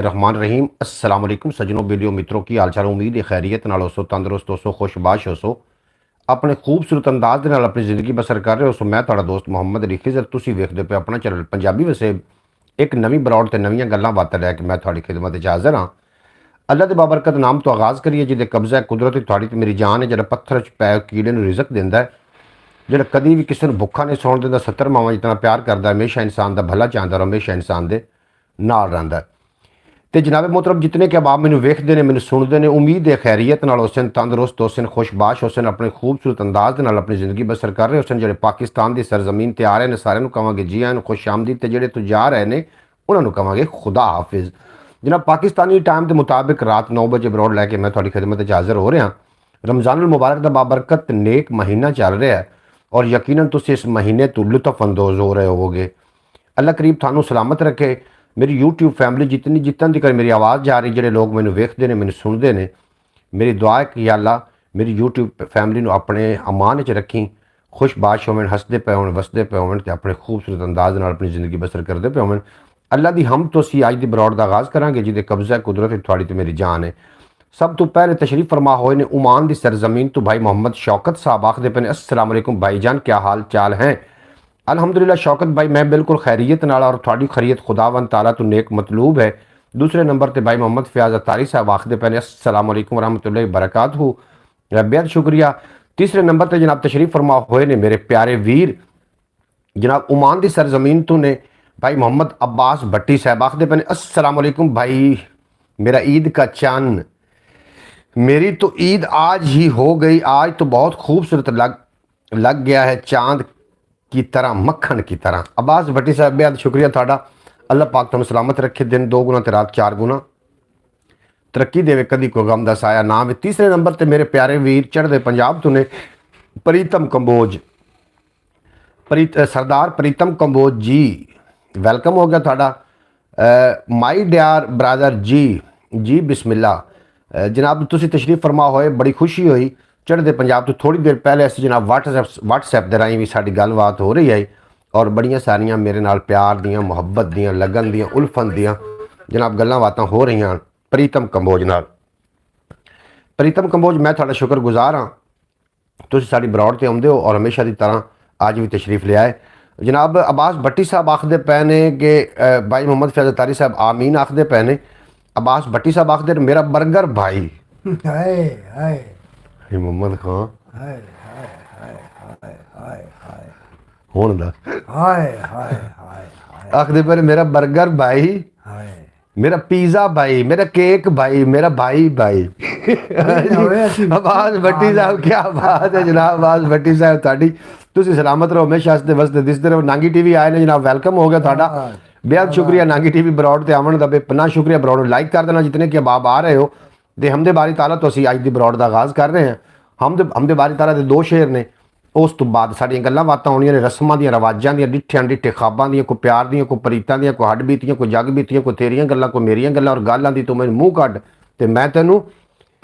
रहमान रहीम अस्सलाम वालेकुम सज्जनों वीडियो मित्रों की हाल चाल उम्मीद है खैरियत नाल होसो तंदुरुस्त होसो खुशबाश होसो अपने खूबसूरत अंदाज ਦੇ ਨਾਲ ਆਪਣੀ ਜ਼ਿੰਦਗੀ ਬਸਰ ਕਰ ਰਹੇ ਹੋ। ਸੋ ਮੈਂ ਤੁਹਾਡਾ ਦੋਸਤ ਮੁਹੰਮਦ ਅਲੀ ਖਿਜ਼ਰ, ਤੁਸੀਂ ਵੇਖਦੇ ਪਏ ਆਪਣਾ ਚੈਨਲ ਪੰਜਾਬੀ ਵਸੇ ਇੱਕ ਨਵੀਂ ਬਰੌਡ ਤੇ ਨਵੀਆਂ ਗੱਲਾਂ ਬਾਤਾਂ ਲੈ ਕੇ ਮੈਂ ਤੁਹਾਡੀ ਖਿਦਮਤ 'ਚ ਹਾਜ਼ਰ ਹਾਂ। ਅੱਲਾ ਦੇ ਬਾਬਰਕਤ ਨਾਮ ਤੋਂ ਆਗਾਜ਼ ਕਰੀਏ ਜਿਹਦੇ ਕਬਜ਼ਾ ਕੁਦਰਤ ਤੁਹਾਡੀ ਤੇ ਮੇਰੀ ਜਾਨ ਹੈ, ਜਿਹੜਾ ਪੱਥਰ 'ਚ ਪੈ ਕੀੜੇ ਨੂੰ ਰਿਜ਼ਕ ਦਿੰਦਾ ਹੈ, ਜਿਹੜਾ ਕਦੀ ਵੀ ਕਿਸੇ ਨੂੰ ਭੁੱਖਾ ਨਹੀਂ ਸੌਣ ਦਿੰਦਾ, 70 ਮਾਵਾਂ ਜਿਤਨਾ ਪਿਆਰ ਕਰਦਾ, ਹਮੇਸ਼ਾ ਇਨਸਾਨ ਦਾ ਭਲਾ ਚਾਹੁੰਦਾ ਔਰ ਹਮੇਸ਼ਾ ਇਨਸਾਨ ਦੇ ਨਾਲ ਰਹਿੰਦਾ। तो जनाब मोहतरम जितने के अहबाब मैंने वेखते हैं, मैंने सुनते हैं, उम्मीद है खैरियत नाल हुसन, तंदुरुस्त हुसन, खुशबाश हुसन, अपने खूबसूरत अंदाज के नाल अपनी ज़िंदगी बसर कर रहे हुसन। जो पाकिस्तान की सरजमीन ते आ रहे हैं सारे कहांगे जी आन खुश आमदीद, तो जोड़े तो जा रहे हैं उन्होंने कहांगे खुदा हाफिज़। जनाब पाकिस्तानी टाइम के मुताबिक रात 9 बजे बरौड लैके मैं थोड़ी खिदमत हाज़र हो रहा। रमज़ानुल मुबारक का बाबरकत नेक महीना चल रहा है और यकीनन तुम इस महीने तो लुत्फ अंदोज़ हो रहे होगे। अल्लाह करीब थानू सलामत रखे। मेरी यूट्यूब फैमिली जितनी तक मेरी आवाज़ जा रही, जोड़े लोग मैंने वेखते हैं, मैंने सुनते हैं, मेरी दुआ है कि अल्लाह मेरी यूट्यूब फैमिली को अपने अमान च रखी, खुशबाश होवन, हसते पे होवन, वसते पे होवन, ते अपने खूबसूरत अंदाज नाल अपनी ज़िंदगी बसर करते पे होवन। अल्लाह दी हम तो असी अज दी बरौड दा आगाज़ करांगे जिहदे कब्ज़ा कुदरत थोड़ी तो मेरी जान है। सब तो पहले तशरीफ फरमा होए ने ओमान की सरजमीन तो भाई मोहम्मद शौकत साहब आखदे पे ने अस्सलाम वालेकुम भाईजान, क्या हाल चाल हैं? अल्हम्दुलिल्लाह शौकत भाई मैं बिल्कुल खैरियत नाल और थोड़ी खैरियत खुदावन ताला तो नेक मतलूब है। दूसरे नंबर पर भाई मोहम्मद फयाज अतारी साहब आखदे पे ने अस्सलाम वालेकुम रहमतुल्लाहि बरकातहू, बेहद शुक्रिया। तीसरे नंबर पर जनाब तशरीफ फरमा हुए ने मेरे प्यारे वीर जनाब ओमान की सरजमीन तो ने भाई मोहम्मद अब्बास भट्टी साहब आखदे पे ने अस्सलाम वालेकुम भाई, मेरा ईद का चांद, मेरी तो ईद आज ही हो गई, आज तो बहुत खूबसूरत लग गया है चांद की तरह, मक्खन की तरह। अब्बास भट्टी साहब बेहद शुक्रिया थाड़ा, अल्लाह पाक तुम सलामत रखे, दिन 2 गुना ते रात 4 गुना तरक्की देवे, कदी कोई गम दा साया ना आवे। तीसरे नंबर ते मेरे प्यारे वीर चढ़दे पंजाब तो ने प्रीतम कंबोज, सरदार प्रीतम कंबोज जी, वेलकम हो गया थाड़ा। माई डियर ब्रदर जी बिस्मिल्ला जनाब तुसी तशरीफ फरमा होए, बड़ी खुशी हुई। चढ़ते पंजाब तो थोड़ी देर पहले अस जनाब व्हाट्सएप के राही भी साड़ी गलबात हो रही है और बड़िया सारिया मेरे नाल प्यार दियाँ, मुहब्बत दियाँ, लगन दियाँ, उल्फन दियाँ जनाब गल्लां बातां हो रही हैं प्रीतम कंबोज नाल। प्रीतम कंबोज मैं थोड़ा शुक्रगुजार हाँ, तुसीं साडी बरौड ते आउंदे हो और हमेशा की तरह अज भी तशरीफ ले आए। जनाब अब्बास भट्टी साहब आखदे पे ने कि भाई मोहम्मद फैज़ अतारी साहब आमीन आखदे पे ने। अब्बास भट्टी साहब आखदे मेरा बर्गर भाई मोहम्मद खान हुण दा आखदे पे मेरा बर्गर भाई, मेरा पिज़्ज़ा भाई, मेरा केक भाई, मेरा भाई अब्बास भट्टी साहब क्या बात है जनाब। अब्बास भट्टी साहब ताड़ी तुसीं सलामत रहो, हमेशा हसते वसते दिसते रहो। नांगी टीवी आए ने जनाब, वेलकम हो गया थाड़ा, बेहद शुक्रिया नांगी टीवी बरौड ते आवन दा, बेपनाह शुक्रिया। बरौड लाइक कर देना जितने के अहबाब आ रहे हो। ते हमदे बारी ताला तो असी अज दी बरौड दा आगाज़ कर रहे हैं। हमदे बारी ताला दे 2 शेर ने, उस तो बाद साड़ियां गल्लां बातां होणियां ने, रस्मां दियां, रवाजां दियां, डिठियां डिठे ख्वाबां दियां, कोई प्यार दियां, कोई प्रीतां दियां, कोई हड्ड बीतियां, कोई जग बीतियां, कोई तेरियां गल्लां, कोई मेरियां गल्लां। और गल आंदी तूं मैनूं मूँह कड्ड ते मैं तैनूं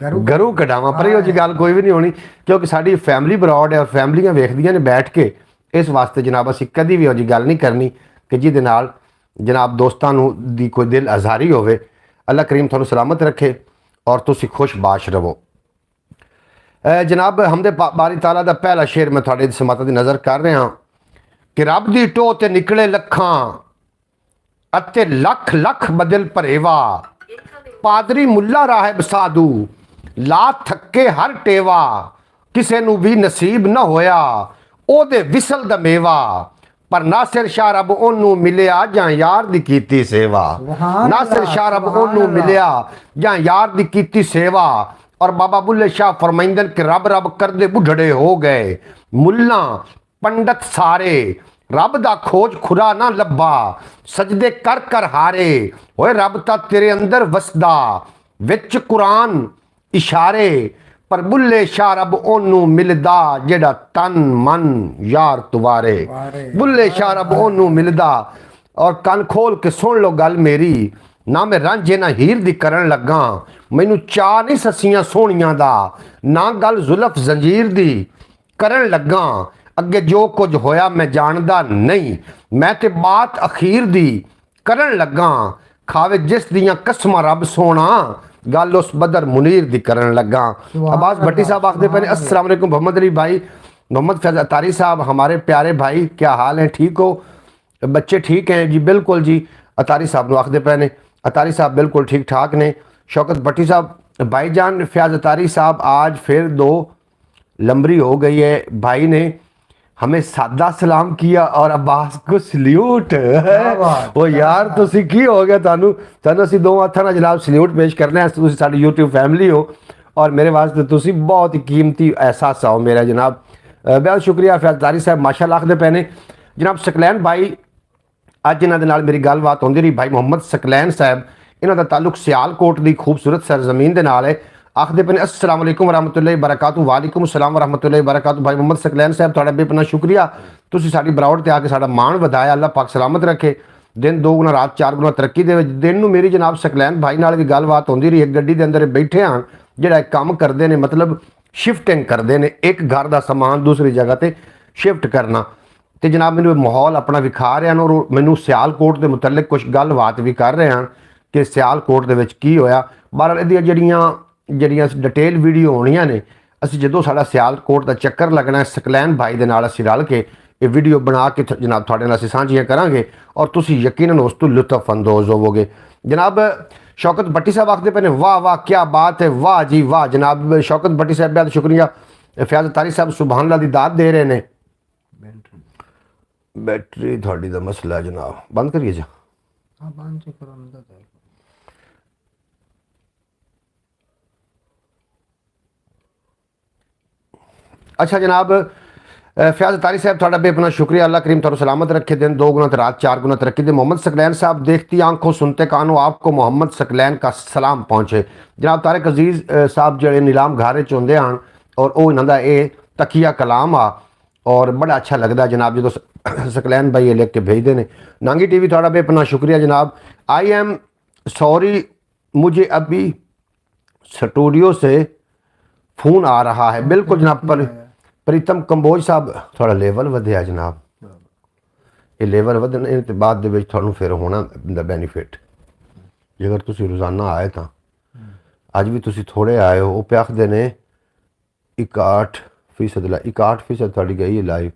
घरों कढावां, पर इहो जी गल कोई भी नहीं होनी क्योंकि साडी फैमिली बरौड है और फैमिलियां वेखदियां ने बैठ के। इस वास्ते जनाब असीं कदी भी इहो जी गल नहीं करनी कि जिहदे नाल जनाब दोस्तां नूं दी कोई दिल आज़ारी होवे। अल्लाह करीम तुहानूं सलामत रखे और तुसीं खुशबाश रवो। जनाब हमदे बारी ताला दा पहला शेर मैं थोड़े समात की नज़र कर रहा कि रब दी टोह ते निकले लखां अते लख लख बदल भरेवा, पादरी मुल्ला राहिब साधु ला थके हर टेवा, किसे नू भी नसीब न होया ओदे विसल दा मेवा, पर नासिर शाह रब ओनू मिलिया जां यार दी कीती सेवा। नासिर शाह रब ओनू मिलिया जां यार दी कीती सेवा। और बाबा बुल्ले शाह फरमाइंदन कि रब रब करदे बुढ़ड़े हो गए, मुल्ला पंडित सारे रब दा खोज खुदा ना लब्भा, सजदे कर कर हारे होए रब ता तेरे अंदर वसदा, विच कुरान इशारे पर बुल्ले शाह रब ओनू मिलदा जेड़ा तन मन यार तुवारे। बुल्ले शाह रब ओनू मिलदा। और कन खोल के सुन लो गल मेरी, ना मैं रांझे ना हीर दी करन लगा, मैनू चाह नहीं ससियां सोहणियां दा, ना गल जुल्फ जंजीर दी करन लगा, अगे जो कुछ होया मैं जानदा नहीं, मैं ते बात अखीर दी करन लगा, ਖਾਵੇ ਜਿਸ ਦੀਆਂ ਕਸਮਾਂ ਰੱਬ ਸੋਣਾ ਗੱਲ ਉਸ ਬਦਰ ਮੁਨੀਰ ਦੀ ਕਰਨ ਲੱਗਾ। अब्बास भट्टी साहब आखते पे अस्सलाम वालेकुम मोहम्मद अली भाई, मोहम्मद फैज़ अतारी साहब हमारे प्यारे भाई, क्या हाल है, ठीक हो, बच्चे ठीक हैं जी, बिल्कुल जी। अतारी साहब को आखते पे ने, अतारी साहब बिल्कुल ठीक ठाक ने। शौकत भट्टी साहब भाईजान फैज़ अतारी साहब आज फिर 2 लंबरी हो गई है, भाई ने हमें सादा सलाम किया और अब्बास को सल्यूट। वो यार तुसी की हो गया, ਤੁਹਾਨੂੰ ਅਸੀਂ ਦੋ ਹੱਥਾਂ ਨਾਲ ਜਨਾਬ ਸਲੂਟ ਪੇਸ਼ ਕਰਨਾ ਹੈ। ਤੁਸੀਂ ਸਾਡੀ YouTube ਫੈਮਿਲੀ ਹੋ ਔਰ ਮੇਰੇ ਵਾਸਤੇ ਤੁਸੀਂ ਬਹੁਤ ਹੀ ਕੀਮਤੀ ਅਹਿਸਾਸ ਹੋ ਮੇਰਾ ਜਨਾਬ। ਬਹੁਤ ਸ਼ੁਕਰੀਆ ਫੈਜ਼ ਤਾਰੀ ਸਾਹਿਬ, ਮਾਸ਼ਾਅੱਲਾ ਆਖਦੇ ਪਏ ਨੇ ਜਨਾਬ। ਸਕਲੈਨ ਭਾਈ ਅੱਜ ਇਹਨਾਂ ਦੇ ਨਾਲ ਮੇਰੀ ਗੱਲਬਾਤ ਹੁੰਦੀ ਰਹੀ। ਭਾਈ ਮੁਹੰਮਦ ਸਕਲੈਨ ਸਾਹਿਬ, ਇਹਨਾਂ ਦਾ ਤਾਲੁਕ ਸਿਆਲਕੋਟ ਦੀ ਖੂਬਸੂਰਤ ਸਰਜ਼ਮੀਨ ਦੇ ਨਾਲ ਹੈ। आखते पे अस्सलाम वालेकुम रहमतुल्लाहि बरकातहू। वालेकुम अस्सलाम रहमतुल्लाहि बरकातहू। भाई मोहम्मद सकलैन साहब तुहाड़ा बेपना शुक्रिया, तुसी साडी बराउड ते आके साडा मान वधाया, अल्लाह पाक सलामत रखे, दिन 2 गुना रात 4 गुना तरक्की दे। दिन नूं मेरी जनाब सकलैन भाई नाल भी गलबात होंदी रही। एक गड्डी दे अंदर बैठे हैं जिहड़ा काम करते हैं, मतलब शिफ्टिंग करते हैं, एक घर का समान दूसरी जगह ते शिफ्ट करना। तो जनाब मैनू माहौल अपना विखा रहे हैं और मैनू सियालकोट के मुतलक कुछ गलबात भी कर रहे हैं कि सियालकोट दे विच की होया। बहरहाल इहदियां ਜਿਹੜੀਆਂ ਡਿਟੇਲ ਵੀਡੀਓ ਹੋਣੀਆਂ ਨੇ, ਅਸੀਂ ਜਦੋਂ ਸਾਡਾ ਸਿਆਲਕੋਟ ਦਾ ਚੱਕਰ ਲੱਗਣਾ ਹੈ ਸਕਲੈਨ ਭਾਈ ਦੇ ਨਾਲ ਅਸੀਂ ਰਲ ਕੇ ਇਹ ਵੀਡੀਓ ਬਣਾ ਕੇ ਜਨਾਬ ਤੁਹਾਡੇ ਨਾਲ ਅਸੀਂ ਸਾਂਝੀਆਂ ਕਰਾਂਗੇ ਔਰ ਤੁਸੀਂ ਯਕੀਨਨ ਉਸ ਤੋਂ ਲੁਤਫ ਅੰਦੋਜ਼ ਹੋਵੋਗੇ। ਜਨਾਬ शौकत भट्टी साहब आखते पे ने वाह वाह क्या बात है, वाह जी वाह। जनाब शौकत भट्टी साहब बहुत शुक्रिया। फयाज तारी साहब सुभान अल्लाह दी दाद दे रहे हैं। बैटरी थोड़ी दा मसला है जनाब, बंद करिए जा। हाँ बंद करो। अच्छा जनाब फयाज तारी साहब थोड़ा बेपना शुक्रिया, अल्लाह करीम थानू सलामत रखे, दिन 2 गुना रात 4 गुना तरक्की दे। मोहम्मद सकलैन साहब देखती आंखों सुनते कानों आपको मोहम्मद सकलैन का सलाम पहुँचे। जनाब तारिक अजीज़ साहब जो नीलाम घारे च होंदे हैं और वो इन्हों का ये तकिया कलाम आ और बड़ा अच्छा लगता है जनाब जो सकलैन भाई ये लिख के भेजते हैं। नांगी TV थोड़ा बेपना शुक्रिया जनाब। आई एम सॉरी मुझे अभी स्टूडियो से फ़ोन आ रहा है। बिल्कुल जनाब पर प्रीतम कंबोज साहब थोड़ा लेवल वधिया जनाब, ये लेवल वधने तो बाद दे विच तुहानूं फिर होना दा बेनीफिट। जेकर तुसीं रोज़ाना आए तो अज भी तुसीं थोड़े आए हो, वो पे आखदे ने 61% 61% तुहाडी गई है लाइव।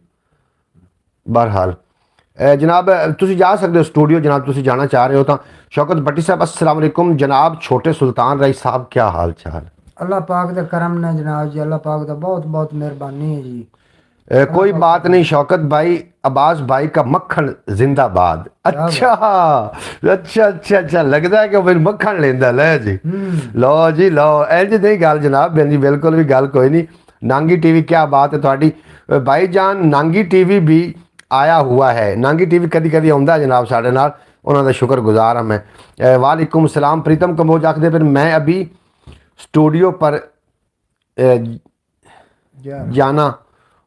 बहरहाल जनाब तुसीं जा सकते हो स्टूडियो, जनाब तुसीं जाना चाह रहे हो तो। शौकत भट्टी साहब अस्सलाम वालेकुम जनाब। छोटे सुल्तान राय साहब क्या हाल चाल? अल्लाह पाक दा करम ने जनाब जी, अल्लाह पाक दा बहुत बहुत मेहरबानी है जी। कोई बात नहीं शौकत भाई, अब्बास भाई का मक्खन जिंदाबाद। अच्छा अच्छा अच्छा अच्छा लगता है कि फिर मक्खन लेंदा ले जी। लो जी लो, इंज नहीं गल जनाब जी, बिल्कुल भी गल कोई नहीं। नांगी TV क्या बात है थोड़ी भाईजान। नांगी TV भी आया हुआ है, नांगी TV कदी कदी आउंदा जनाब साढ़े नाल, उन्हां दा शुक्रगुजार हां मैं। वालेकुम सलाम। प्रीतम कंबोज आखदे फिर मैं अभी स्टूडियो पर जाना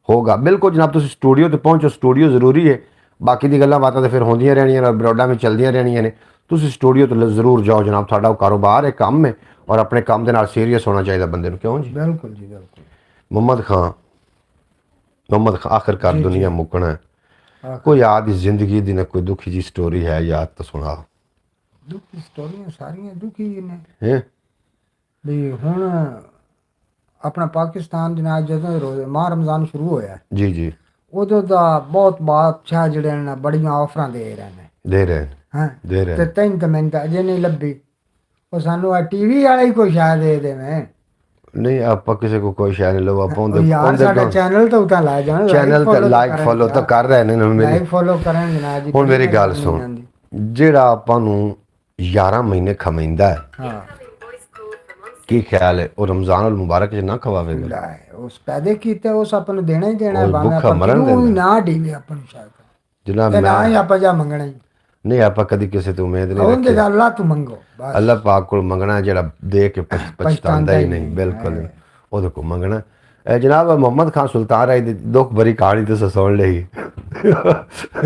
होगा। बिल्कुल जनाब तुम स्टूडियो तो पहुँचो, स्टूडियो जरूरी है, बाकी दी गल्लां बातां तो फिर होंदियां रहनियां ब्रॉडां में चलदियां रहनियां ने। तुम स्टूडियो तो जरूर जाओ जनाब, तुहाडा कारोबार है, काम है और अपने काम के नाल सीरियस होना चाहिए बंदे नूं, क्यों जी? बिल्कुल जी बिल्कुल। मोहम्मद खान आखिरकार दुनिया मुकना है, कोई आदि जिंदगी दी ना कोई दुखी जी स्टोरी है याद तो सुना। दुखी स्टोरियां सारियां दुखी ने भी। हुण अपना पाकिस्तान जनाब जो माह रमज़ान शुरू होया जी जी, उदों दा बहुत बादशाह जिहड़े ने बड़ियां ऑफरां दे रहे हैं ते तैन ते मैनूं अजे नहीं लभी। वो सानू TV वाले ही कोई शायद दे देवें। नहीं आप किसी को कोई शायद नहीं लो, आप यार साडा चैनल तो उतां ला जान, चैनल ते लाइक फॉलो तो कर रहे ने। लाइक फॉलो करन जनाब जी। हुण मेरी गल सुन, जेड़ा आपां नूं 11 महीने खमेंदा है, हां की ख्याल है वो रमजान और मुबारक च ना खवावेगा? उस पैदे कीते उस अपन नूं देना ही देना है, भुखा मरन देना ना डीवे अपन शायद जनाब। ना ही आप जा मंगना ही नहीं, आप कदी किसी तो उम्मीद नहीं रखी। अल्लाह तू मंगो बस, अल्लाह पाक को मंगना जेड़ा दे के पछतांदा ही नहीं, बिल्कुल नहीं ओदे को मंगना। जनाब मोहम्मद खान सुल्तान राय दी दुख भरी कहानी तो सुन ली।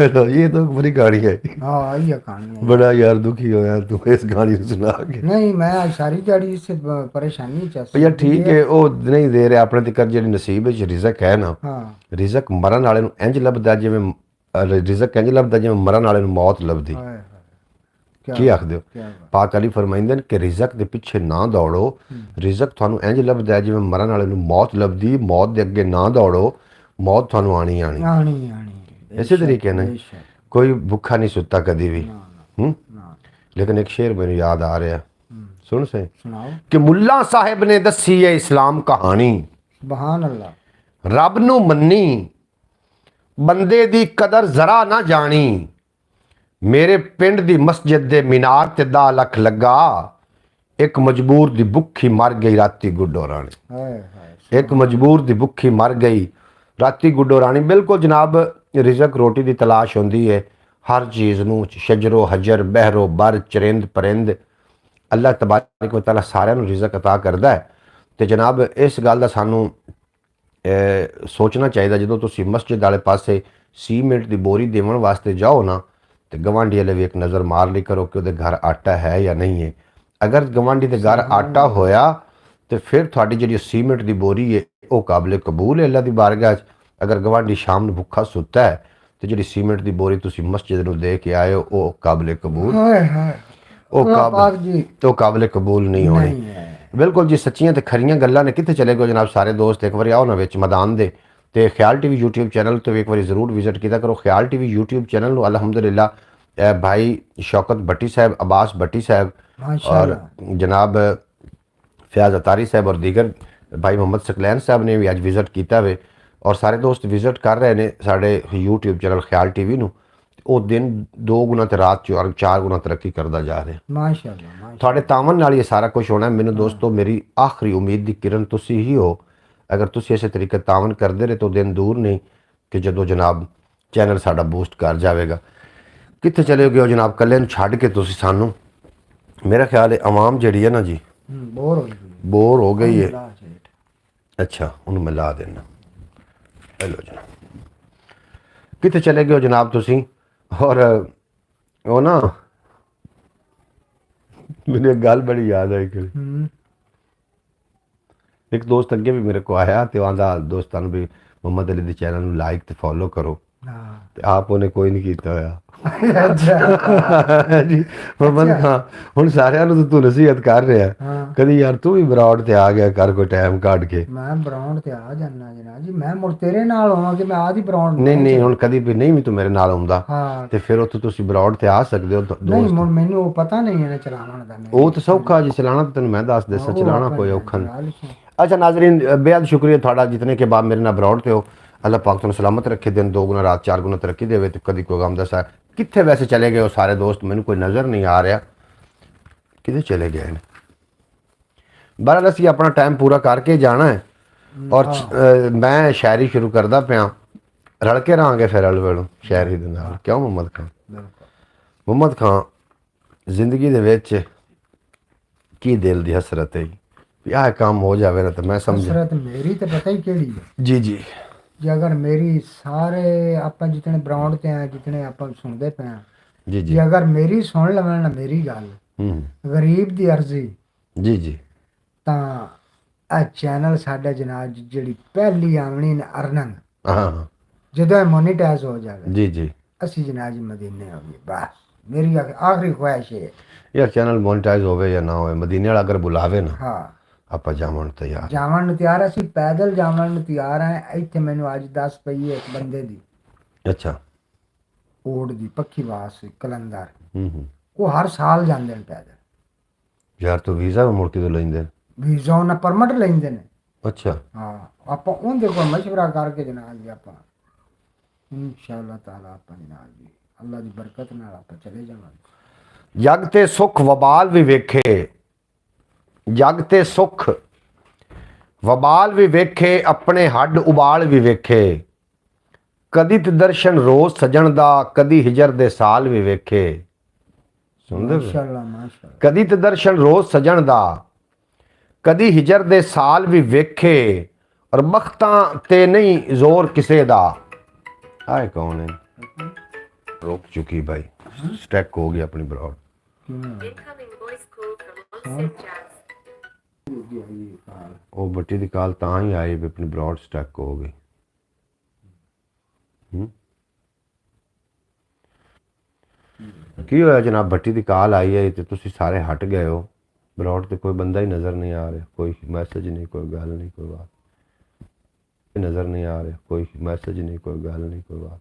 तो ये दुख भरी कहानी है। हाँ ये कहानी है। बड़ा यार दुखी होया तू इस कहानी सुना के। नहीं मैं आज सारी दिहाड़ी इससे परेशानी चल यार ठीक है, वो नहीं दे रहे अपने तक जेड़ी नसीब विच रिज़क है ना। हाँ रिज़क मरन वाले नूं इंज लभदा जिवें रिज़क इंज लभदा जिवें मरन वाले नूं मौत लभदी। ਕੀ ਆਖਦੇ ਹੋ? ਪਾਕ ਅਲੀ ਫਰਮਾਇੰਦੇ ਨੇ ਕਿ ਰਿਜ਼ਕ ਦੇ ਪਿੱਛੇ ਨਾ ਦੌੜੋ, ਰਿਜ਼ਕ ਤੁਹਾਨੂੰ ਇੰਜ ਲੱਭਦਾ ਹੈ ਜਿਵੇਂ ਮਰਨ ਵਾਲੇ ਨੂੰ ਮੌਤ ਲੱਭਦੀ, ਮੌਤ ਦੇ ਅੱਗੇ ਨਾ ਦੌੜੋ, ਮੌਤ ਤੁਹਾਨੂੰ ਆਣੀ ਆਣੀ ਇਸੇ ਤਰੀਕੇ ਨਾਲ ਕੋਈ ਭੁੱਖਾ ਨਹੀਂ ਸੁੱਤਾ ਕਦੀ ਵੀ। ਲੇਕਿਨ ਇੱਕ ਸ਼ੇਰ ਮੈਨੂੰ ਯਾਦ ਆ ਰਿਹਾ, ਸੁਣ ਸੇ ਕਿ ਮੁੱਲਾ ਸਾਹਿਬ ਨੇ ਦੱਸੀ ਹੈ ਇਸਲਾਮ ਕਹਾਣੀ, ਸੁਭਾਨ ਅੱਲਾ, ਰੱਬ ਨੂੰ ਮੰਨੀ ਬੰਦੇ ਦੀ ਕਦਰ ਜ਼ਰਾ ਨਾ ਜਾਣੀ, ਮੇਰੇ ਪਿੰਡ ਦੀ ਮਸਜਿਦ ਦੇ ਮੀਨਾਰ ਤੇ 10 ਲੱਖ ਲੱਗਾ, ਇੱਕ ਮਜਬੂਰ ਦੀ ਭੁੱਖੀ ਮਰ ਗਈ ਰਾਤੀ ਗੁੱਡੋ ਰਾਣੀ। ਇੱਕ ਮਜਬੂਰ ਦੀ ਭੁੱਖੀ ਮਰ ਗਈ ਰਾਤੀ ਗੁੱਡੋ ਰਾਣੀ। ਬਿਲਕੁਲ ਜਨਾਬ, ਰਿਜ਼ਕ ਰੋਟੀ ਦੀ ਤਲਾਸ਼ ਹੁੰਦੀ ਹੈ ਹਰ ਚੀਜ਼ ਨੂੰ, ਸ਼ਜਰੋ ਹਜਰ ਬਹਿਰੋ ਬਰ ਚਰਿੰਦ ਪਰਿੰਦ, ਅੱਲਾਹ ਤਬਾਰਕ व तआला ਸਾਰਿਆਂ ਨੂੰ ਰਿਜ਼ਕ ਅਤਾ ਕਰਦਾ ਹੈ। ਤੇ ਜਨਾਬ ਇਸ ਗੱਲ ਦਾ ਸਾਨੂੰ ਸੋਚਣਾ ਚਾਹੀਦਾ, ਜਦੋਂ ਤੁਸੀਂ ਮਸਜਿਦ ਵਾਲੇ ਪਾਸੇ ਸੀਮੈਂਟ ਦੀ ਬੋਰੀ ਦੇਵਣ ਵਾਸਤੇ ਜਾਓ ਨਾ, ਤੇ ਗਵਾਂਢੀ ਵਾਲੇ ਵੀ ਇੱਕ ਨਜ਼ਰ ਮਾਰ ਲਈ ਕਰੋ ਕਿ ਉਹਦੇ ਘਰ ਆਟਾ ਹੈ ਜਾਂ ਨਹੀਂ ਹੈ। ਅਗਰ ਗਵਾਂਢੀ ਦੇ ਘਰ ਆਟਾ ਹੋਇਆ ਤੇ ਫਿਰ ਤੁਹਾਡੀ ਜਿਹੜੀ ਸੀਮੈਂਟ ਦੀ ਬੋਰੀ ਹੈ ਉਹ ਕਾਬਲੇ ਕਬੂਲ ਹੈ ਅੱਲਾਹ ਦੀ ਬਾਰਗਾਹ 'ਚ। ਅਗਰ ਗਵਾਂਢੀ ਸ਼ਾਮ ਨੂੰ ਭੁੱਖਾ ਸੁੱਤਾ ਹੈ ਤੇ ਜਿਹੜੀ ਸੀਮੈਂਟ ਦੀ ਬੋਰੀ ਤੁਸੀਂ ਮਸਜਿਦ ਨੂੰ ਦੇ ਕੇ ਆਏ ਹੋ ਉਹ ਕਾਬਲੇ ਕਬੂਲ, ਉਹ ਕਾਬਲੇ ਕਬੂਲ ਨਹੀਂ ਹੋਣੀ। ਬਿਲਕੁਲ ਜੀ, ਸੱਚੀਆਂ ਤੇ ਖਰੀਆਂ ਗੱਲਾਂ ਨੇ। ਕਿੱਥੇ ਚਲੇ ਗਏ ਜਨਾਬ ਸਾਰੇ ਦੋਸਤ? ਇੱਕ ਵਾਰੀ ਆਓ ਨਾ ਵਿੱਚ ਮੈਦਾਨ ਦੇ, ਤੇ ਖਿਆਲ ਟੀਵੀ YouTube ਚੈਨਲ ਤੇ ਇੱਕ ਵਾਰੀ ਜ਼ਰੂਰ ਵਿਜ਼ਿਟ ਕੀਤਾ ਕਰੋ। ਖਿਆਲ ਟੀਵੀ YouTube ਚੈਨਲ ਨੂੰ ਅਲਹਮਦੁਲਿਲਾ ਭਾਈ ਸ਼ੌਕਤ ਭੱਟੀ ਸਾਹਿਬ, अब्बास भट्टी साहब और जनाब फयाज अतारी साहब और दीगर भाई मोहम्मद सकलैन साहब ने भी अज विजिट किया वे, और सारे दोस्त विजिट कर रहे हैं साढ़े YouTube चैनल ख्याल TV ਨੂੰ। ਉਹ ਦਿਨ 2 ਗੁਣਾ ਤੇ ਰਾਤ 4 ਗੁਣਾ ਤਰੱਕੀ ਕਰਦਾ ਜਾ ਰਿਹਾ ਮਾਸ਼ਾਅੱਲਾ। ਤੁਹਾਡੇ ਤਾਵਨ ਨਾਲ ਇਹ ਸਾਰਾ ਕੁਝ ਹੋਣਾ। ਮੈਨੂੰ ਦੋਸਤੋ, ਮੇਰੀ ਆਖਰੀ ਉਮੀਦ ਦੀ ਕਿਰਨ ਤੁਸੀਂ ਹੀ ਹੋ। ਅਗਰ ਤੁਸੀਂ ਇਸੇ ਤਰੀਕੇ ਤਾਵਨ ਕਰਦੇ ਰਹੇ ਤਾਂ ਦਿਨ ਦੂਰ ਨਹੀਂ ਕਿ ਜਦੋਂ ਜਨਾਬ ਚੈਨਲ ਸਾਡਾ ਬੂਸਟ ਕਰ ਜਾਵੇਗਾ। ਕਿੱਥੇ ਚਲੇ ਗਏ ਹੋ ਜਨਾਬ? ਕੱਲੇ ਨੂੰ ਛੱਡ ਕੇ ਤੁਸੀਂ ਸਾਨੂੰ। ਮੇਰਾ ਖਿਆਲ ਹੈ ਆਵਾਮ ਜਿਹੜੀ ਹੈ ਨਾ ਜੀ, ਬੋਰ ਹੋ ਗਈ ਹੈ। ਅੱਛਾ, ਉਹਨੂੰ ਮੈਂ ਲਾ ਦੇਣਾ। ਹੈਲੋ ਜਨਾਬ, ਕਿੱਥੇ ਚਲੇ ਗਏ ਹੋ ਜਨਾਬ ਤੁਸੀਂ? ਔਰ ਉਹ ਨਾ ਮੈਨੂੰ ਇੱਕ ਗੱਲ ਬੜੀ ਯਾਦ ਆਈ ਕਿ ਇੱਕ ਦੋਸਤ ਅੱਗੇ ਵੀ ਮੇਰੇ ਕੋ ਆਇਆ ਤੇ ਉਹ ਆਂਦਾ ਦੋਸਤਾਂ ਨੂੰ ਵੀ ਮੁਹੰਮਦ ਅਲੀ ਦੇ ਚੈਨਲ ਨੂੰ ਲਾਈਕ ਤੇ ਫੋਲੋ ਕਰੋ, ਤੇ ਆਪ ਉਹਨੇ ਕੋਈ ਨਹੀਂ ਕੀਤਾ ਹੋਇਆ। ਜੀ ਮੁਹੰਮਦ ਖਾਂ, ਹੁਣ ਸਾਰਿਆਂ ਨੂੰ ਤੂੰ ਨਸੀਹਤ ਕਰ ਰਿਹਾ, ਕਦੀ ਯਾਰ ਤੂੰ ਵੀ ਬਰਾੜ ਤੇ ਆ ਗਿਆ ਕਰ ਕੋਈ ਟਾਈਮ ਕੱਢ ਕੇ। ਮੈਂ ਬਰਾੜ ਤੇ ਆ ਜਾਣਾ ਜਨਾਬ ਜੀ, ਮੈਂ ਮੁੜ ਤੇਰੇ ਨਾਲ ਹੋਵਾਂ ਕਿ ਮੈਂ ਆਦੀ ਬਰਾੜ ਨਹੀਂ ਹੁਣ ਕਦੀ ਵੀ ਨਹੀਂ ਵੀ ਤੂੰ ਮੇਰੇ ਨਾਲ ਆਉਂਦਾ ਤੇ ਫਿਰ ਉੱਥੇ ਤੁਸੀਂ ਬਰਾੜ ਤੇ ਆ ਸਕਦੇ ਹੋ। ਨਹੀਂ ਮੁੜ ਮੈਨੂੰ ਉਹ ਪਤਾ ਨਹੀਂ ਇਹਨੇ ਚਲਾਉਣ ਦਾ। ਉਹ ਤਾਂ ਸੌਖਾ ਜੀ ਚਲਾਣਾ, ਤੈਨੂੰ ਮੈਂ ਦੱਸ ਦੇ ਚਲਾਣਾ ਕੋਈ ਔਖਾ ਨਹੀਂ। अच्छा नाजरीन, बेहद शुक्रिया थोड़ा जितने के बाद मेरे ना ब्रॉड पे हो। अल्लाह पाक तुम सलामत रखे, दिन 2 गुना रात 4 गुना तरक्की देवे। तो कभी कोई गम दसा कितने वैसे चले गए हो सारे दोस्त, मैंने कोई नज़र नहीं आ रहा कितने चले गए हैं। बहरहाल असी अपना टाइम पूरा करके जाना है, और मैं शायरी शुरू करदा पिया, रल के रहांगे फिर अल वेलों शायरी दे नाल। क्यों मुहम्मद खान? मुहम्मद खान, जिंदगी दे विच की दिल दी हसरत है यह काम हो जावे ना तो मैं समझ। हसरत मेरी तो पता ही केड़ी है जी जी जी। अगर मेरी सारे आप जितने ब्रांड ते हैं, जितने आप सुनते पे हैं जी जी, अगर मेरी सुन लवें ना मेरी गल, गरीब दी अर्जी जी जी, तां आ चैनल साडा जनाब जिहड़ी पहली आमनी ने अर्निंग, हाँ जदों मोनेटाइज हो जावे जी जी, असी जनाब जी मदीने हो गए। बस मेरी आखिरी ख्वाहिश है यार चैनल मोनेटाइज होवे या ना होवे, मदीने वाला अगर बुलावे ना हाँ ਆਪਾਂ ਜਾਵਣ ਤਿਆਰ, ਜਾਵਣ ਨੂੰ ਤਿਆਰ। ਅਸੀਂ ਪੈਦਲ ਜਾਵਣ ਨੂੰ ਤਿਆਰ ਆ। ਇੱਥੇ ਮੈਨੂੰ ਅੱਜ 10 ਪਈ ਇੱਕ ਬੰਦੇ ਦੀ, ਅੱਛਾ, ਓੜ ਦੀ ਪੱਖੀ ਵਾਸ ਕਲੰਦਰ, ਉਹ ਹਰ ਸਾਲ ਜਾਂਦੇ ਨੇ ਪੈਦਲ। ਯਾਰ ਤੂੰ ਵੀਜ਼ਾ ਵੀ ਮੁੜ ਕੇ ਤੋਂ ਲੈਂਦੇ? ਵੀਜ਼ਾ ਨਾ ਪਰਮਿਟ ਲੈਂਦੇ ਨੇ। ਅੱਛਾ, ਹਾਂ, ਆਪਾਂ ਉਹਦੇ ਕੋਲ ਮਸ਼ਵਰਾ ਕਰਕੇ ਜਨਾਬ ਜੀ ਆਪਾਂ ਇਨਸ਼ਾਅੱਲਾ ਤਾਲਾ ਆਪਾਂ ਜਨਾਬ ਜੀ ਅੱਲਾ ਦੀ ਬਰਕਤ ਨਾਲ ਆਪਾਂ ਚਲੇ ਜਾਵਾਂਗੇ। ਜਗ ਤੇ ਸੁਖ ਵਬਾਲ ਵੀ ਵੇਖੇ, ਜਗ ਤੇ ਸੁਖ ਵਬਾਲ ਵੀ ਵੇਖੇ, ਆਪਣੇ ਹੱਡ ਉਬਾਲ ਵੀ ਵੇਖੇ, ਕਦੀ ਤੇ ਦਰਸ਼ਨ ਰੋਜ਼ ਸਜਣ ਦਾ, ਕਦੀ ਹਿਜਰ ਦੇ ਸਾਲ ਵੀ ਵੇਖੇ। ਸੁਣਦੇ ਮਾਸ਼ਾਅੱਲਾ ਮਾਸ਼ਾਅੱਲਾ। ਕਦੀ ਤੇ ਦਰਸ਼ਨ ਰੋਜ਼ ਸਜਣ ਦਾ, ਕਦੀ ਹਿਜਰ ਦੇ ਸਾਲ ਵੀ ਵੇਖੇ, ਔਰ ਬਖਤਾਂ ਤੇ ਨਹੀਂ ਜ਼ੋਰ ਕਿਸੇ ਦਾ। ਆਏ ਕੌਣ ਹੈ? ਰੁਕ ਚੁੱਕੀ ਭਾਈ, ਸਟੈਕ ਹੋ ਗਈ ਆਪਣੀ ਬਰਾਡ। ਉਹ ਬੱਟੀ ਦੀ ਕਾਲ ਤਾਂ ਹੀ ਆਈ ਵੀ ਆਪਣੀ ਬਰਾਡ ਸਟੈਕ ਹੋ ਗਈ। ਕੀ ਹੋਇਆ ਜਨਾਬ? ਭੱਟੀ ਦੀ ਕਾਲ ਆਈ ਹੈ ਤੇ ਤੁਸੀਂ ਸਾਰੇ ਹਟ ਗਏ ਹੋ। ਬਲੌਟ ਤੇ ਕੋਈ ਬੰਦਾ ਹੀ ਨਜ਼ਰ ਨਹੀਂ ਆ ਰਿਹਾ, ਕੋਈ ਮੈਸੇਜ ਨਹੀਂ, ਕੋਈ ਗੱਲ ਨਹੀਂ, ਕੋਈ ਬਾਤ ਨਜ਼ਰ ਨਹੀਂ ਆ ਰਿਹਾ, ਕੋਈ ਮੈਸੇਜ ਨਹੀਂ, ਕੋਈ ਗੱਲ ਨਹੀਂ, ਕੋਈ ਬਾਤ।